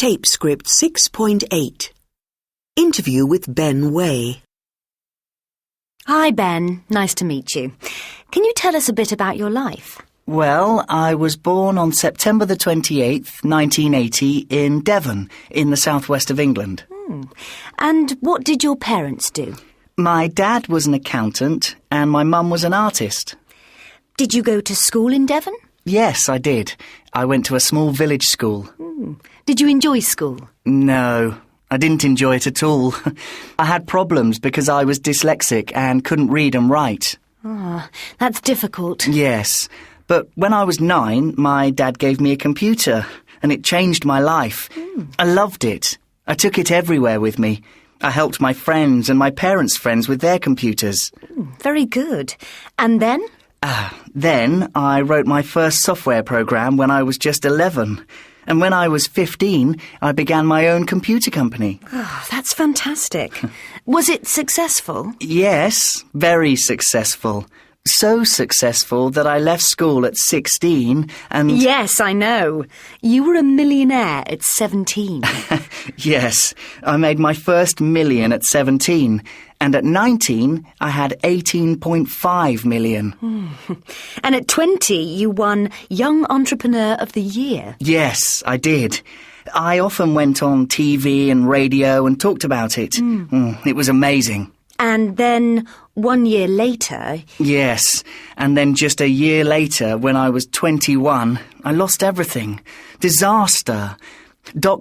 Tape script 6.8. Interview with Bäna Wэya. Hi, Ben. Nice to meet you. Can you tell us a bit about your life? Well, I was born on September the 28th, 1980, in Devon, in the southwest of England. And what did your parents do? My dad was an accountant and my mum was an artist. Did you go to school in Devon? Yes, I did. I went to a small village school. Did you enjoy school? No, I didn't enjoy it at all. I had problems because I was dyslexic and couldn't read and write. Oh, that's difficult. Yes, but when I was 9, my dad gave me a computer and it changed my life. I loved it. I took it everywhere with me. I helped my friends and my parents' friends with their computers. Very good. And then? Then I wrote my first software program when I was just 11. And when I was 15, I began my own computer company. Oh, that's fantastic. Was it successful? Yes, very successful. So successful that I left school at 16 and... Yes, I know. You were a millionaire at 17. Yes, I made my first million at 17. And at 19, I had 18.5 million. And at 20, you won Young Entrepreneur of the Year. Yes, I did. I often went on TV and radio and talked about it. It was amazing. And then 1 year later... Yes, and then just a year later, when I was 21, I lost everything. Disaster.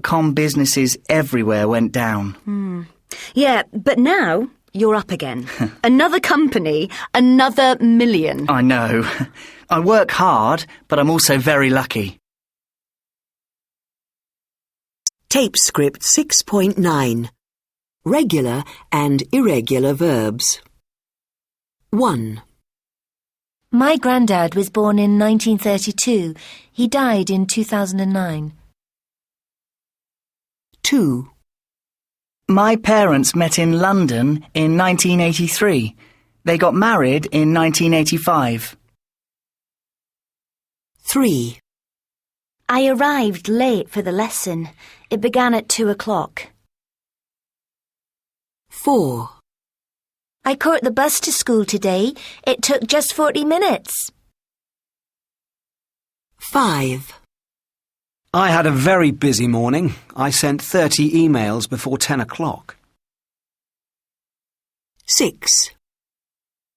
.com businesses everywhere went down. Yeah, but now you're up again. Another company, another million. I know. I work hard, but I'm also very lucky. Tape script 6.9. Regular and irregular verbs. 1. My granddad was born in 1932. He died in 2009. 2. My parents met in London in 1983. They got married in 1985. 3. I arrived late for the lesson. It began at 2 o'clock. 4. I caught the bus to school today. It took just 40 minutes. 5. I had a very busy morning. I sent 30 emails before 10 o'clock. 6.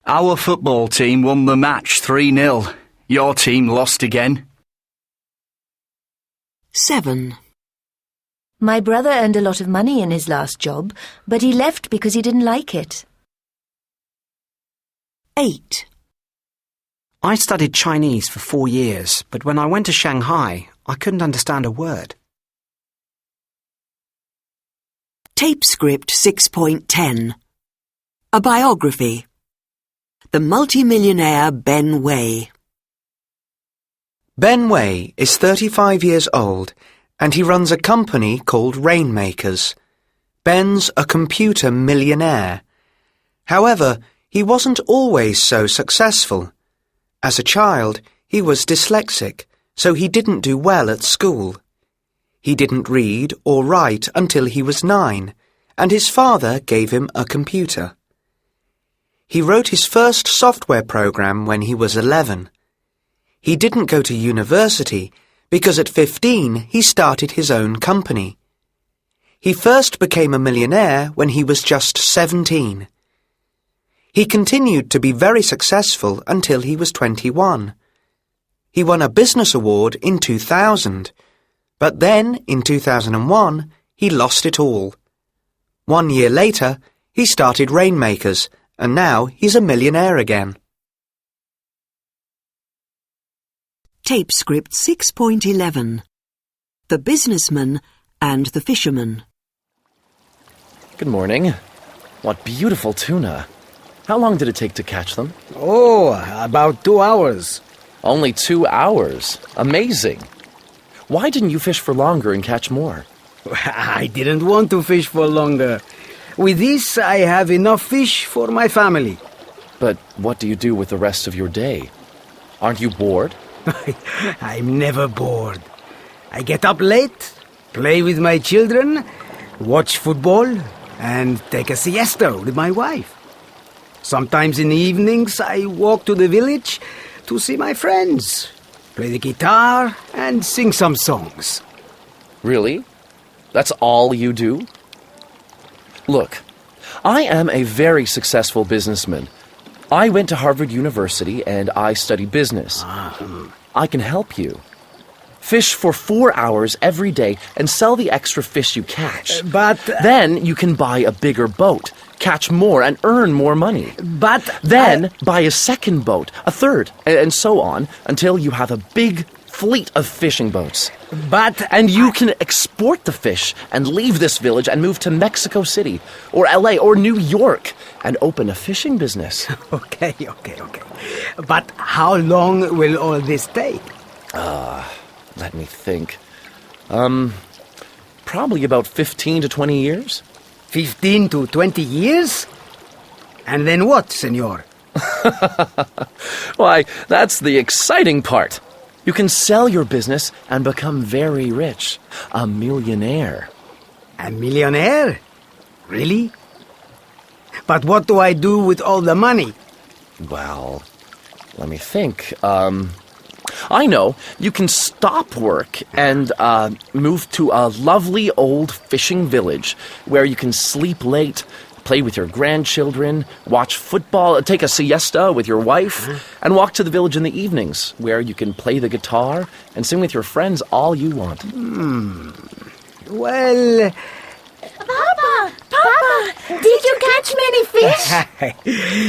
Our football team won the match 3-0. Your team lost again. 7. My brother earned a lot of money in his last job, but he left because he didn't like it. 8. I studied Chinese for 4 years, but when I went to Shanghai, I couldn't understand a word. Tape script 6.10. A biography. The multimillionaire Bäna Wэya. Bäna Wэya is 35 years old and he runs a company called Rainmakers. Ben's a computer millionaire. However, he wasn't always so successful. As a child, he was dyslexic, so he didn't do well at school. He didn't read or write until he was 9, and his father gave him a computer. He wrote his first software program when he was 11. He didn't go to university because at 15 he started his own company. He first became a millionaire when he was just 17. He continued to be very successful until he was 21. He won a business award in 2000, but then in 2001 he lost it all. 1 year later he started Rainmakers, and now he's a millionaire again. Tape script 6.11. The Businessman and the Fisherman. Good morning. What beautiful tuna. How long did it take to catch them? Oh, about 2 hours. Only 2 hours. Amazing. Why didn't you fish for longer and catch more? I didn't want to fish for longer. With this, I have enough fish for my family. But what do you do with the rest of your day? Aren't you bored? I'm never bored. I get up late, play with my children, watch football, and take a siesta with my wife. Sometimes in the evenings I walk to the village to see my friends, play the guitar, and sing some songs. Really? That's all you do? Look, I am a very successful businessman. I went to Harvard University and I study business. I can help you. Fish for 4 hours every day and sell the extra fish you catch. But... Then you can buy a bigger boat, catch more, and earn more money. But... Then buy a second boat, a third, and so on, until you have a big fleet of fishing boats. And you can export the fish and leave this village and move to Mexico City, or LA, or New York, and open a fishing business. Okay. But how long will all this take? Let me think. Probably about 15 to 20 years. 15 to 20 years? And then what, senor? Why, that's the exciting part. You can sell your business and become very rich. A millionaire. A millionaire? Really? But what do I do with all the money? Well, let me think. I know. You can stop work and move to a lovely old fishing village where you can sleep late, play with your grandchildren, watch football, take a siesta with your wife, and walk to the village in the evenings where you can play the guitar and sing with your friends all you want. Well... Papa, did you catch many fish?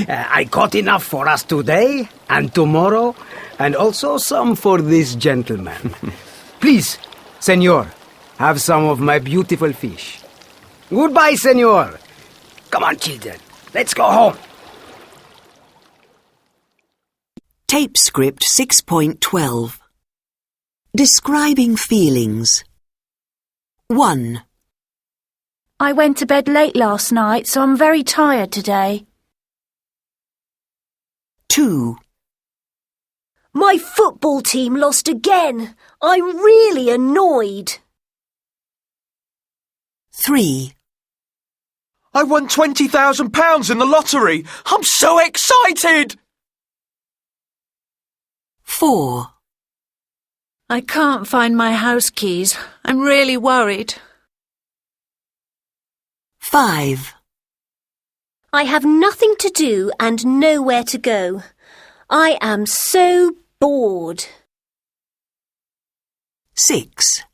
I caught enough for us today and tomorrow, and also some for this gentleman. Please, senor, have some of my beautiful fish. Goodbye, senor. Come on, children. Let's go home. Tape script 6.12. Describing feelings. 1. I went to bed late last night, so I'm very tired today. 2. My football team lost again. I'm really annoyed. 3. I won £20,000 in the lottery. I'm so excited! 4. I can't find my house keys. I'm really worried. 5. I have nothing to do and nowhere to go. I am so bored. 6.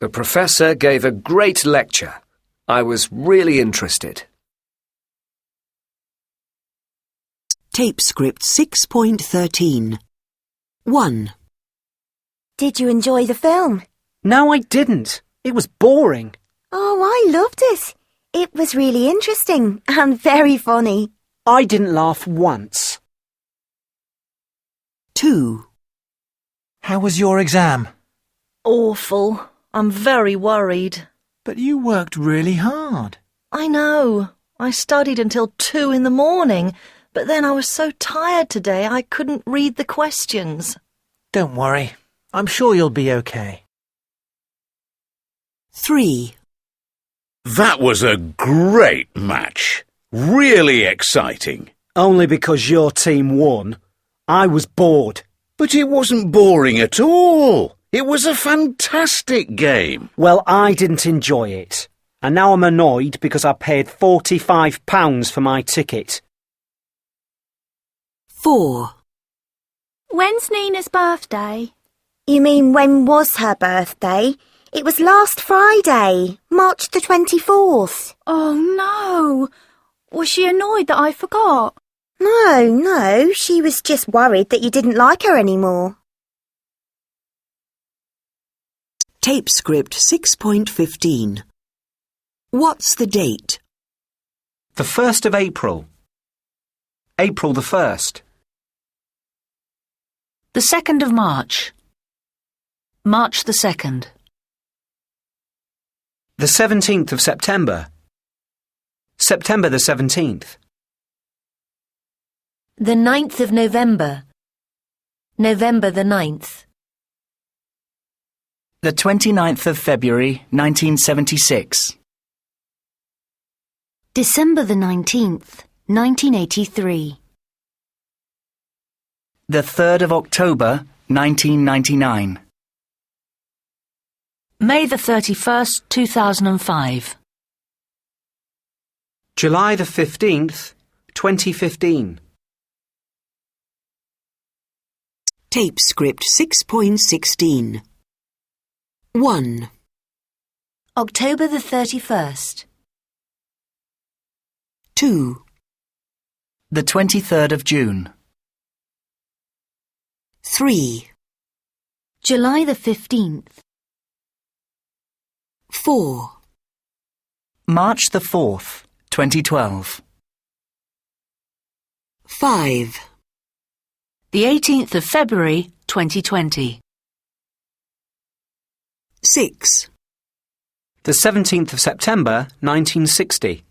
The professor gave a great lecture. I was really interested. Tape script 6.13. 1. Did you enjoy the film? No, I didn't. It was boring. Oh, I loved it. It was really interesting and very funny. I didn't laugh once. 2. How was your exam? Awful. I'm very worried. But you worked really hard. I know. I studied until 2 in the morning, but then I was so tired today I couldn't read the questions. Don't worry. I'm sure you'll be okay. 3. That was a great match. Really exciting. Only because your team won. I was bored. But it wasn't boring at all. It was a fantastic game. Well, I didn't enjoy it. And now I'm annoyed because I paid £45 for my ticket. 4. When's Nina's birthday? You mean when was her birthday? It was last Friday, March the 24th. Oh, no. Was she annoyed that I forgot? No, she was just worried that you didn't like her anymore. Tape script 6.15. What's the date? The 1st of April. April the 1st. The 2nd of March. March the 2nd. The 17th of September. September the 17th. The 9th of November. November the 9th. The 29th of February, 1976. December the 19th, 1983. The 3rd of October, 1999. May the 31st, 2005. July the 15th, 2015. Tape script 6.16. 1. October the 31st. 2. The 23rd of June. 3. July the 15th. 4. March the 4th, 2012. 5. The 18th of February, 2020. 6. The 17th of September, 1960.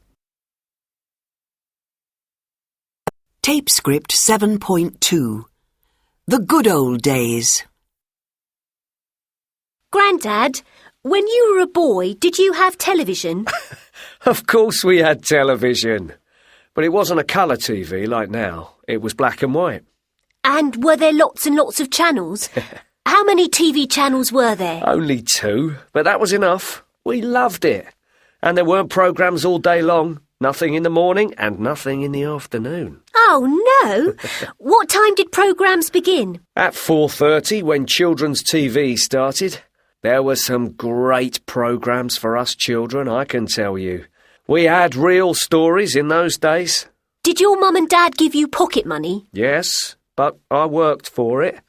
Tape script 7.2. The good old days. Grandad, when you were a boy, did you have television? Of course we had television. But it wasn't a colour TV like now. It was black and white. And were there lots and lots of channels? How many TV channels were there? Only 2, but that was enough. We loved it. And there weren't programmes all day long. Nothing in the morning and nothing in the afternoon. Oh, no! What time did programmes begin? At 4:30, when children's TV started, there were some great programmes for us children, I can tell you. We had real stories in those days. Did your mum and dad give you pocket money? Yes, but I worked for it.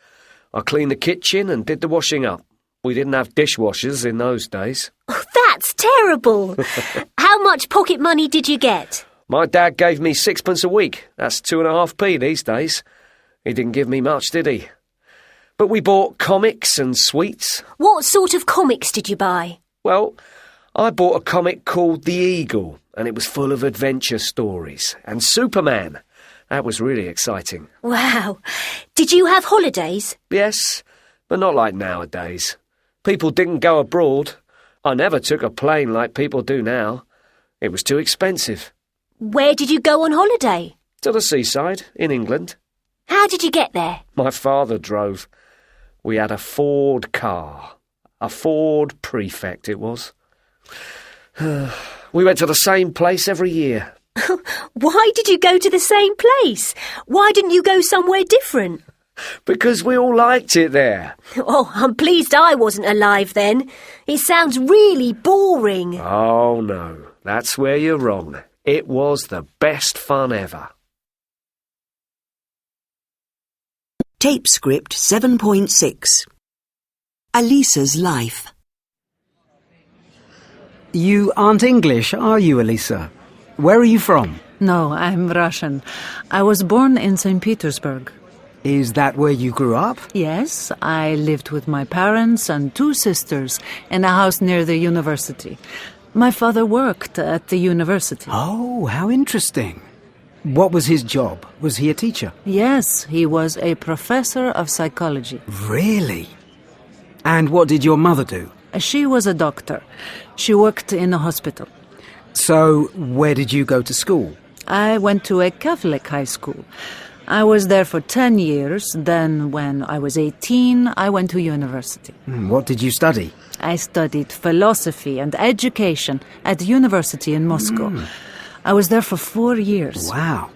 I cleaned the kitchen and did the washing up. We didn't have dishwashers in those days. Oh, that's terrible! How much pocket money did you get? My dad gave me 6pence a week. That's 2.5p these days. He didn't give me much, did he? But we bought comics and sweets. What sort of comics did you buy? Well, I bought a comic called The Eagle, and it was full of adventure stories. And Superman. That was really exciting. Wow. Did you have holidays? Yes, but not like nowadays. People didn't go abroad. I never took a plane like people do now. It was too expensive. Where did you go on holiday? To the seaside, in England. How did you get there? My father drove. We had a Ford car. A Ford Prefect it was. We went to the same place every year. Why did you go to the same place? Why didn't you go somewhere different? Because we all liked it there. Oh, I'm pleased I wasn't alive then. It sounds really boring. Oh, no. That's where you're wrong. It was the best fun ever. Tape script 7.6. Alisa's life. You aren't English, are you, Alisa? Where are you from? No, I'm Russian. I was born in St. Petersburg. Is that where you grew up? Yes, I lived with my parents and 2 sisters in a house near the university. My father worked at the university. Oh, how interesting. What was his job? Was he a teacher? Yes, he was a professor of psychology. Really? And what did your mother do? She was a doctor. She worked in a hospital. So, where did you go to school? I went to a Catholic high school. I was there for 10 years. Then, when I was 18, I went to university. What did you study? I studied philosophy and education at the university in Moscow. I was there for 4 years. Wow.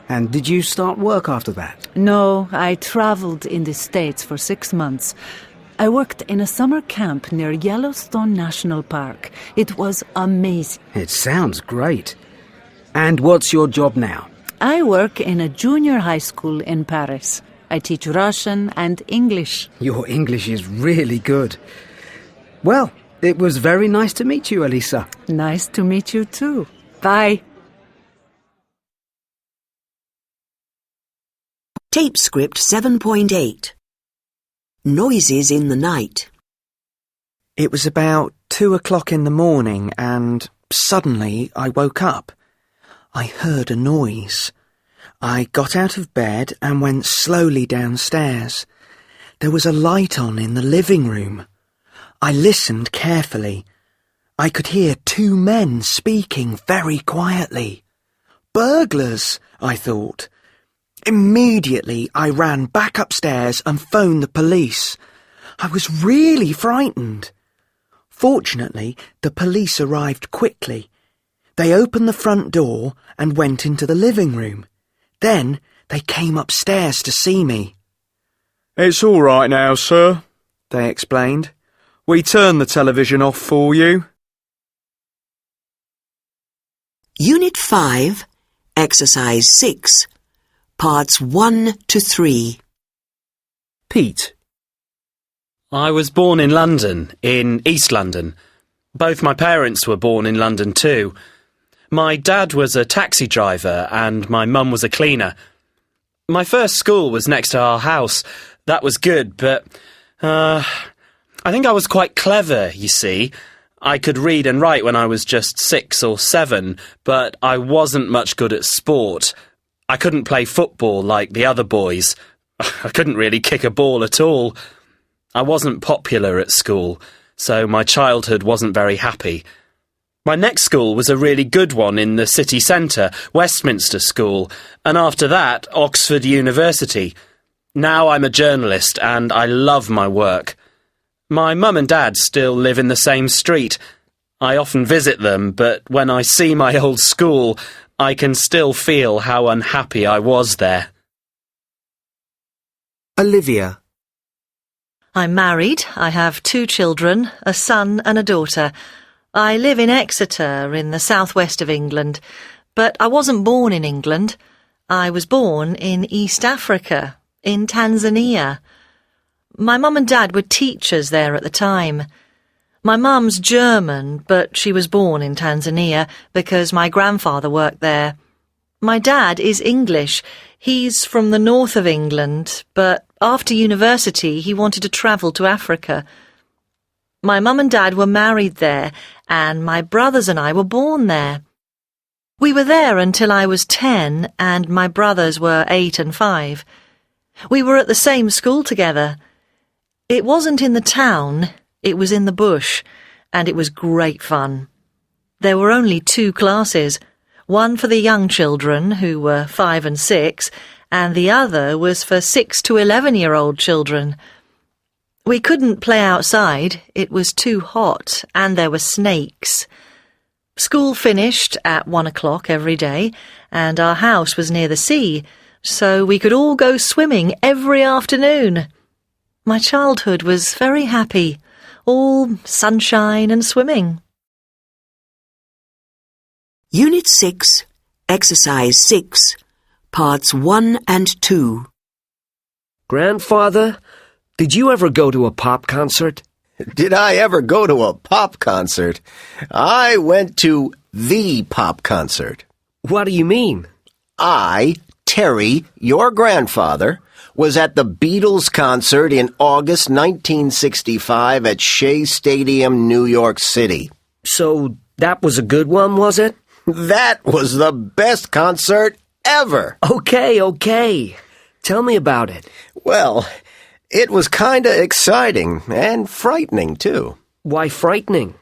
And did you start work after that? No, I traveled in the States for 6 months. I worked in a summer camp near Yellowstone National Park. It was amazing. It sounds great. And what's your job now? I work in a junior high school in Paris. I teach Russian and English. Your English is really good. Well, it was very nice to meet you, Alisa. Nice to meet you too. Bye. Tape script 7.8. Noises in the night. It was about 2 o'clock in the morning and suddenly I woke up. I heard a noise. I got out of bed and went slowly downstairs. There was a light on in the living room. I listened carefully. I could hear two men speaking very quietly. Burglars, I thought. Immediately I ran back upstairs and phoned the police. I was really frightened. Fortunately, the police arrived quickly. They opened the front door and went into the living room. Then they came upstairs to see me. It's all right now, sir, they explained. We turned the television off for you. Unit 5, Exercise 6, Parts 1 to 3. Pete. I was born in London, in East London. Both my parents were born in London too. My dad was a taxi driver and my mum was a cleaner. My first school was next to our house. That was good, but I think I was quite clever, you see. I could read and write when I was just 6 or 7, but I wasn't much good at sport. I couldn't play football like the other boys. I couldn't really kick a ball at all. I wasn't popular at school, so my childhood wasn't very happy. My next school was a really good one in the city centre, Westminster School, and after that, Oxford University. Now I'm a journalist and I love my work. My mum and dad still live in the same street. I often visit them, but when I see my old school, I can still feel how unhappy I was there. Olivia. I'm married. I have 2 children, a son and a daughter. I live in Exeter in the southwest of England, but I wasn't born in England. I was born in East Africa, in Tanzania. My mum and dad were teachers there at the time. My mum's German, but she was born in Tanzania because my grandfather worked there. My dad is English. He's from the north of England, but after university he wanted to travel to Africa. My mum and dad were married there, and my brothers and I were born there. We were there until I was 10, and my brothers were 8 and 5. We were at the same school together. It wasn't in the town, it was in the bush, and it was great fun. There were only 2 classes, one for the young children, who were 5 and 6, and the other was for 6 to 11-year-old children. We couldn't play outside, it was too hot, and there were snakes. School finished at 1 o'clock every day, and our house was near the sea, so we could all go swimming every afternoon. My childhood was very happy, all sunshine and swimming. Unit 6, Exercise 6, Parts 1 and 2. Grandfather, did you ever go to a pop concert? Did I ever go to a pop concert? I went to the pop concert. What do you mean? I, Terry, your grandfather, was at the Beatles concert in August 1965 at Shea Stadium, New York City. So that was a good one, was it? That was the best concert ever. Okay. Tell me about it. Well, it was kinda exciting and frightening, too. Why frightening?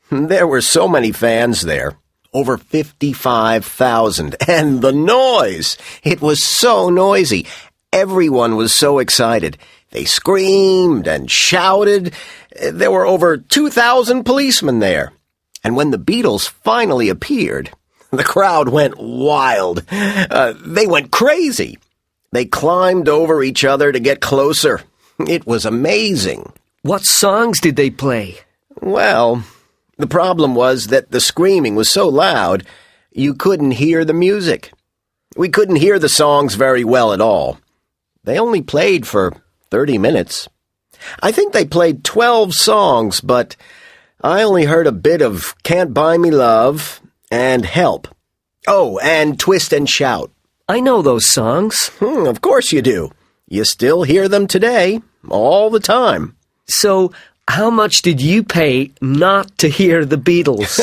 There were so many fans there. Over 55,000. And the noise! It was so noisy. Everyone was so excited. They screamed and shouted. There were over 2,000 policemen there. And when the Beatles finally appeared, the crowd went wild. They went crazy. They climbed over each other to get closer. It was amazing. What songs did they play? Well, the problem was that the screaming was so loud, you couldn't hear the music. We couldn't hear the songs very well at all. They only played for 30 minutes. I think they played 12 songs, but I only heard a bit of Can't Buy Me Love and Help. Oh, and Twist and Shout. I know those songs. Of course you do. You still hear them today, all the time. So, how much did you pay not to hear the Beatles?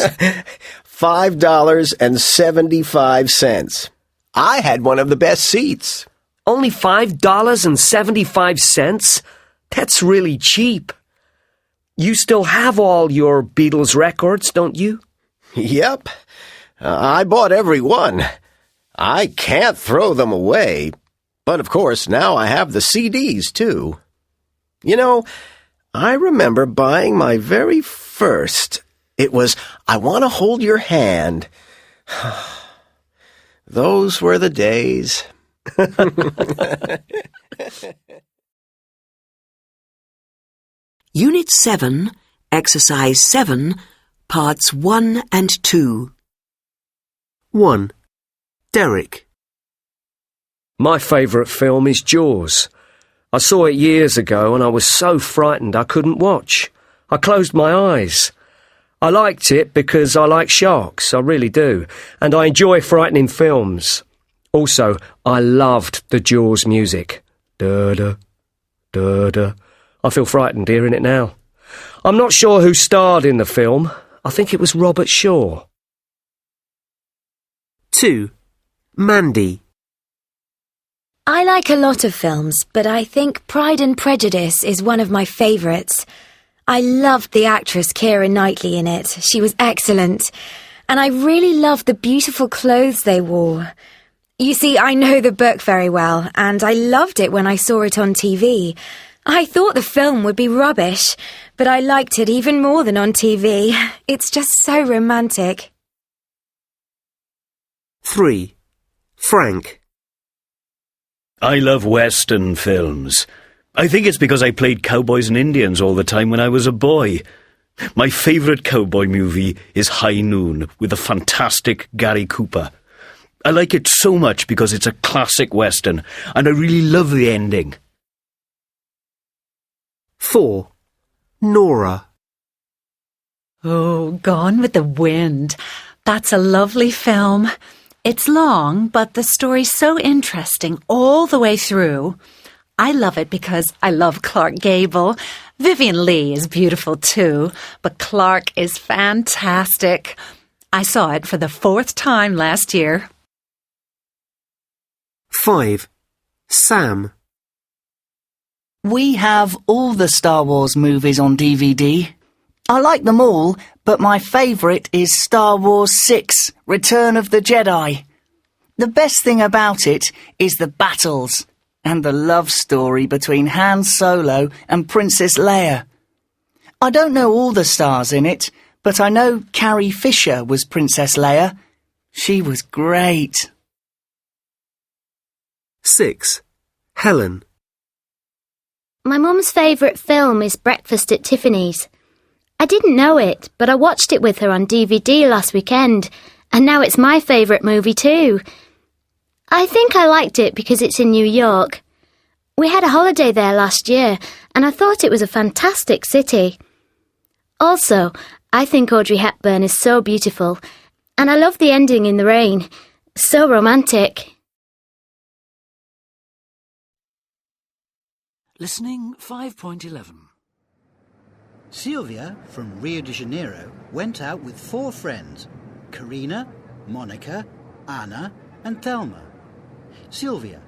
$5.75. I had one of the best seats. Only $5.75? That's really cheap. You still have all your Beatles records, don't you? Yep. I bought every one. I can't throw them away. But of course, now I have the CDs, too. You know, I remember buying my very first. It was I Want to Hold Your Hand. Those were the days. Unit 7, Exercise 7, Parts 1 and 2. 1. Derek. My favourite film is Jaws. I saw it years ago and I was so frightened I couldn't watch. I closed my eyes. I liked it because I like sharks, I really do, and I enjoy frightening films. Also, I loved the Jaws music. Da-da, da-da. I feel frightened hearing it now. I'm not sure who starred in the film. I think it was Robert Shaw. 2. Mandy. I like a lot of films, but I think Pride and Prejudice is one of my favourites. I loved the actress Keira Knightley in it. She was excellent. And I really loved the beautiful clothes they wore. You see, I know the book very well, and I loved it when I saw it on TV. I thought the film would be rubbish, but I liked it even more than on TV. It's just so romantic. 3. Frank. I love Western films. I think it's because I played cowboys and Indians all the time when I was a boy. My favourite cowboy movie is High Noon with the fantastic Gary Cooper. I like it so much because it's a classic Western, and I really love the ending. 4. Nora. Oh, Gone with the Wind. That's a lovely film. It's long, but the story's so interesting all the way through. I love it because I love Clark Gable. Vivian Leigh is beautiful too, but Clark is fantastic. I saw it for the 4th time last year. 5. Sam. We have all the Star Wars movies on DVD. I like them all, but my favourite is Star Wars 6, Return of the Jedi. The best thing about it is the battles and the love story between Han Solo and Princess Leia. I don't know all the stars in it, but I know Carrie Fisher was Princess Leia. She was great. 6. Helen. My mum's favourite film is Breakfast at Tiffany's. I didn't know it, but I watched it with her on DVD last weekend, and now it's my favourite movie too. I think I liked it because it's in New York. We had a holiday there last year, and I thought it was a fantastic city. Also, I think Audrey Hepburn is so beautiful, and I love the ending in the rain. So romantic. Listening 5.11. Sylvia from Rio de Janeiro went out with 4 friends, Karina, Monica, Anna and Thelma. Sylvia,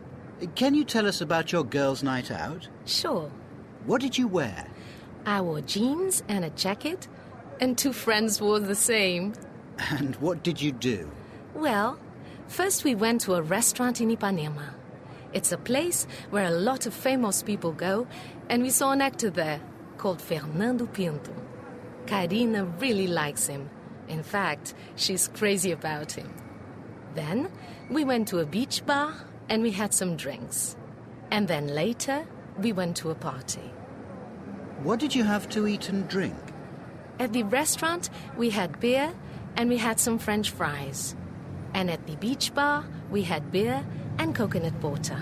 can you tell us about your girls' night out? Sure. What did you wear? I wore jeans and a jacket, and 2 friends wore the same. And what did you do? Well, first we went to a restaurant in Ipanema. It's a place where a lot of famous people go, and we saw an actor there called Fernando Pinto. Karina really likes him. In fact, she's crazy about him. Then we went to a beach bar and we had some drinks. And then later we went to a party. What did you have to eat and drink? At the restaurant we had beer and we had some French fries. And at the beach bar we had beer and coconut water.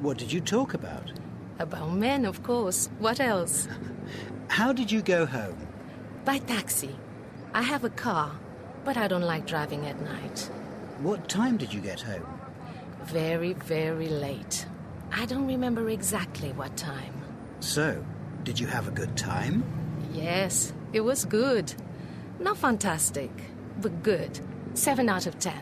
What did you talk about? About men, of course. What else? How did you go home? By taxi. I have a car, but I don't like driving at night. What time did you get home? Very, very late. I don't remember exactly what time. So, did you have a good time? Yes, it was good. Not fantastic, but good. 7 out of 10.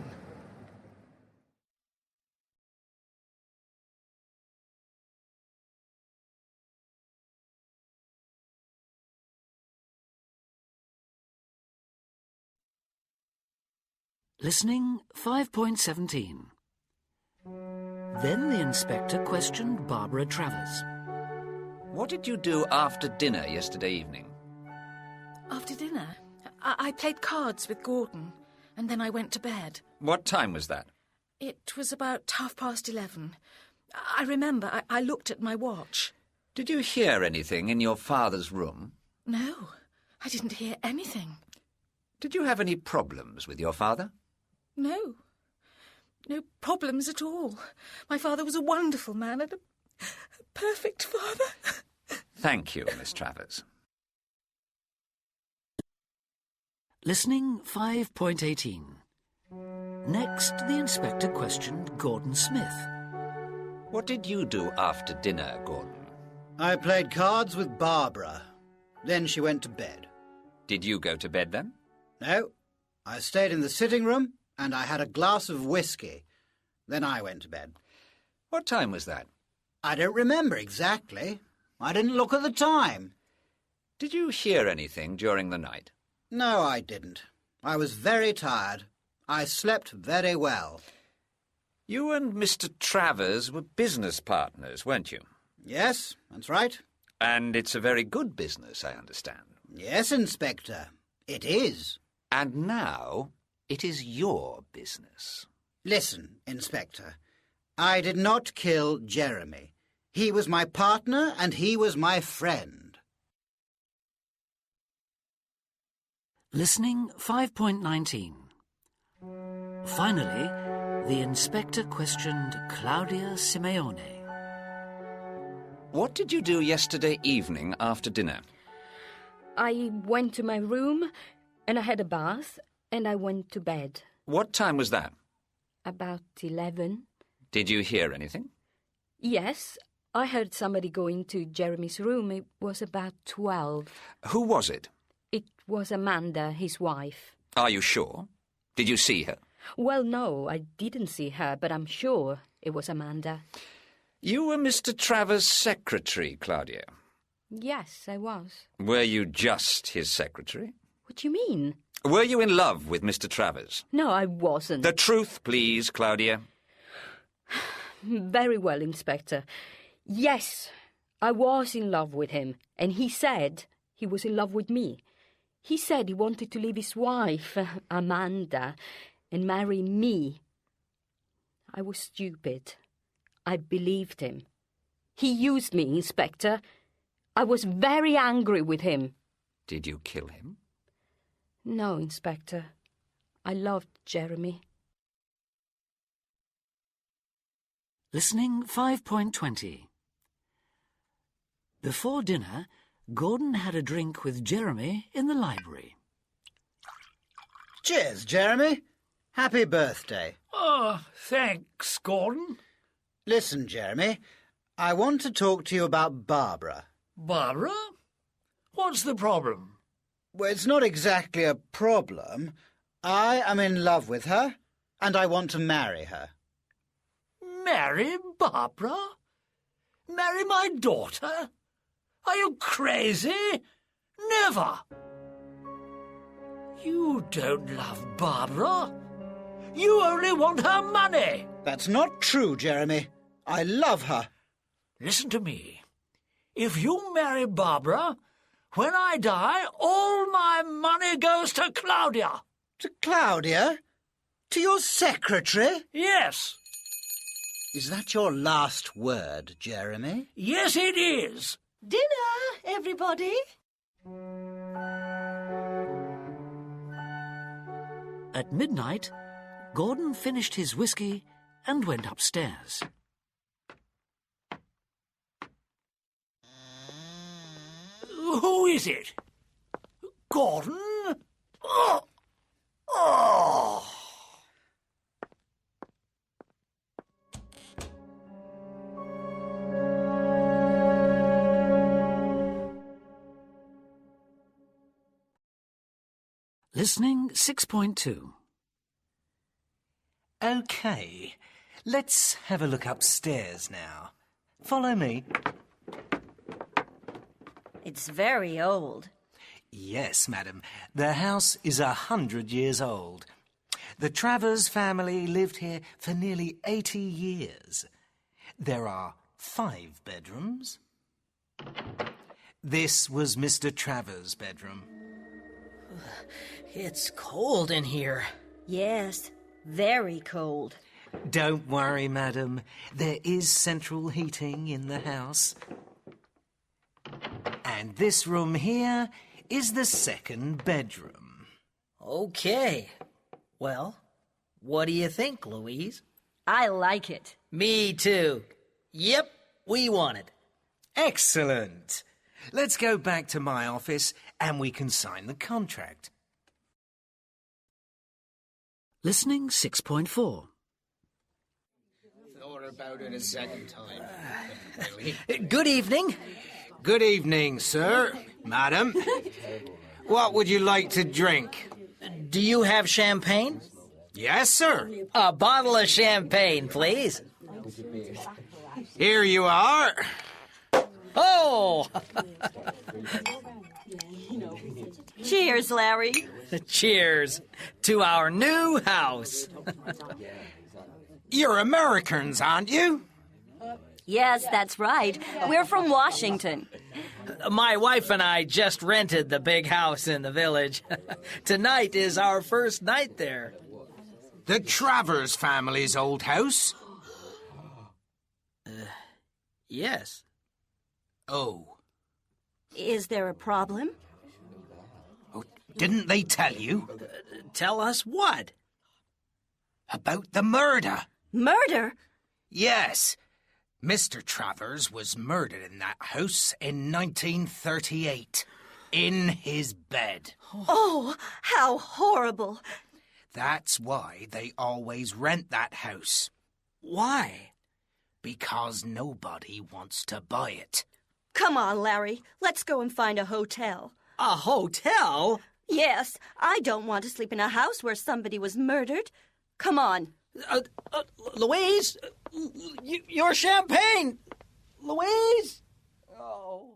Listening 5.17. Then the inspector questioned Barbara Travers. What did you do after dinner yesterday evening? After dinner, I played cards with Gordon, and then I went to bed. What time was that? It was about 11:30. I remember I looked at my watch. Did you hear anything in your father's room? No, I didn't hear anything. Did you have any problems with your father? No. No problems at all. My father was a wonderful man and a perfect father. Thank you, Miss Travers. Listening 5.18. Next, the inspector questioned Gordon Smith. What did you do after dinner, Gordon? I played cards with Barbara. Then she went to bed. Did you go to bed then? No. I stayed in the sitting room and I had a glass of whiskey. Then I went to bed. What time was that? I don't remember exactly. I didn't look at the time. Did you hear anything during the night? No, I didn't. I was very tired. I slept very well. You and Mr. Travers were business partners, weren't you? Yes, that's right. And it's a very good business, I understand. Yes, Inspector. It is. And now it is your business. Listen, Inspector. I did not kill Jeremy. He was my partner and he was my friend. Listening 5.19. Finally, the inspector questioned Claudia Simeone. What did you do yesterday evening after dinner? I went to my room and I had a bath and I went to bed. What time was that? About 11. Did you hear anything? Yes, I heard somebody go into Jeremy's room. It was about 12. Who was it? It was Amanda, his wife. Are you sure? Did you see her? Well, no, I didn't see her, but I'm sure it was Amanda. You were Mr. Travers' secretary, Claudia. Yes, I was. Were you just his secretary? What do you mean? Were you in love with Mr. Travers? No, I wasn't. The truth, please, Claudia. Very well, Inspector. Yes, I was in love with him, and he said he was in love with me. He said he wanted to leave his wife, Amanda, and marry me. I was stupid. I believed him. He used me, Inspector. I was very angry with him. Did you kill him? No, Inspector. I loved Jeremy. Listening 5.20. Before dinner, Gordon had a drink with Jeremy in the library. Cheers, Jeremy. Happy birthday. Oh, thanks, Gordon. Listen, Jeremy, I want to talk to you about Barbara. Barbara? What's the problem? Well, it's not exactly a problem. I am in love with her, and I want to marry her. Marry Barbara? Marry my daughter? Are you crazy? Never! You don't love Barbara. You only want her money. That's not true, Jeremy. I love her. Listen to me. If you marry Barbara, when I die, all my money goes to Claudia. To Claudia? To your secretary? Yes. Is that your last word, Jeremy? Yes, it is. Dinner, everybody. At midnight, Gordon finished his whiskey and went upstairs. Who is it? Gordon? Oh! Oh! Listening 6.2. OK, let's have a look upstairs now. Follow me. It's very old. Yes, madam. The house is 100 years old. The Travers family lived here for nearly 80 years. There are 5 bedrooms. This was Mr. Travers' bedroom. It's cold in here. Yes, very cold. Don't worry, madam. There is central heating in the house. And this room here is the 2nd bedroom. Okay. Well, what do you think, Louise? I like it. Me too. Yep, we want it. Excellent. Let's go back to my office and we can sign the contract. Listening 6.4. Thought about it a second time. Good evening. Good evening, sir, madam. What would you like to drink? Do you have champagne? Yes, sir. A bottle of champagne, please. Here you are. Oh! Cheers, Larry. Cheers to our new house. You're Americans, aren't you? Yes, that's right. We're from Washington. My wife and I just rented the big house in the village. Tonight is our first night there. The Travers family's old house? Yes. Oh. Is there a problem? Oh, didn't they tell you? Tell us what? About the murder. Murder? Yes. Mr. Travers was murdered in that house in 1938. In his bed. Oh, how horrible. That's why they always rent that house. Why? Because nobody wants to buy it. Come on, Larry. Let's go and find a hotel. A hotel? Yes, I don't want to sleep in a house where somebody was murdered. Come on. Louise, your champagne. Louise? Oh.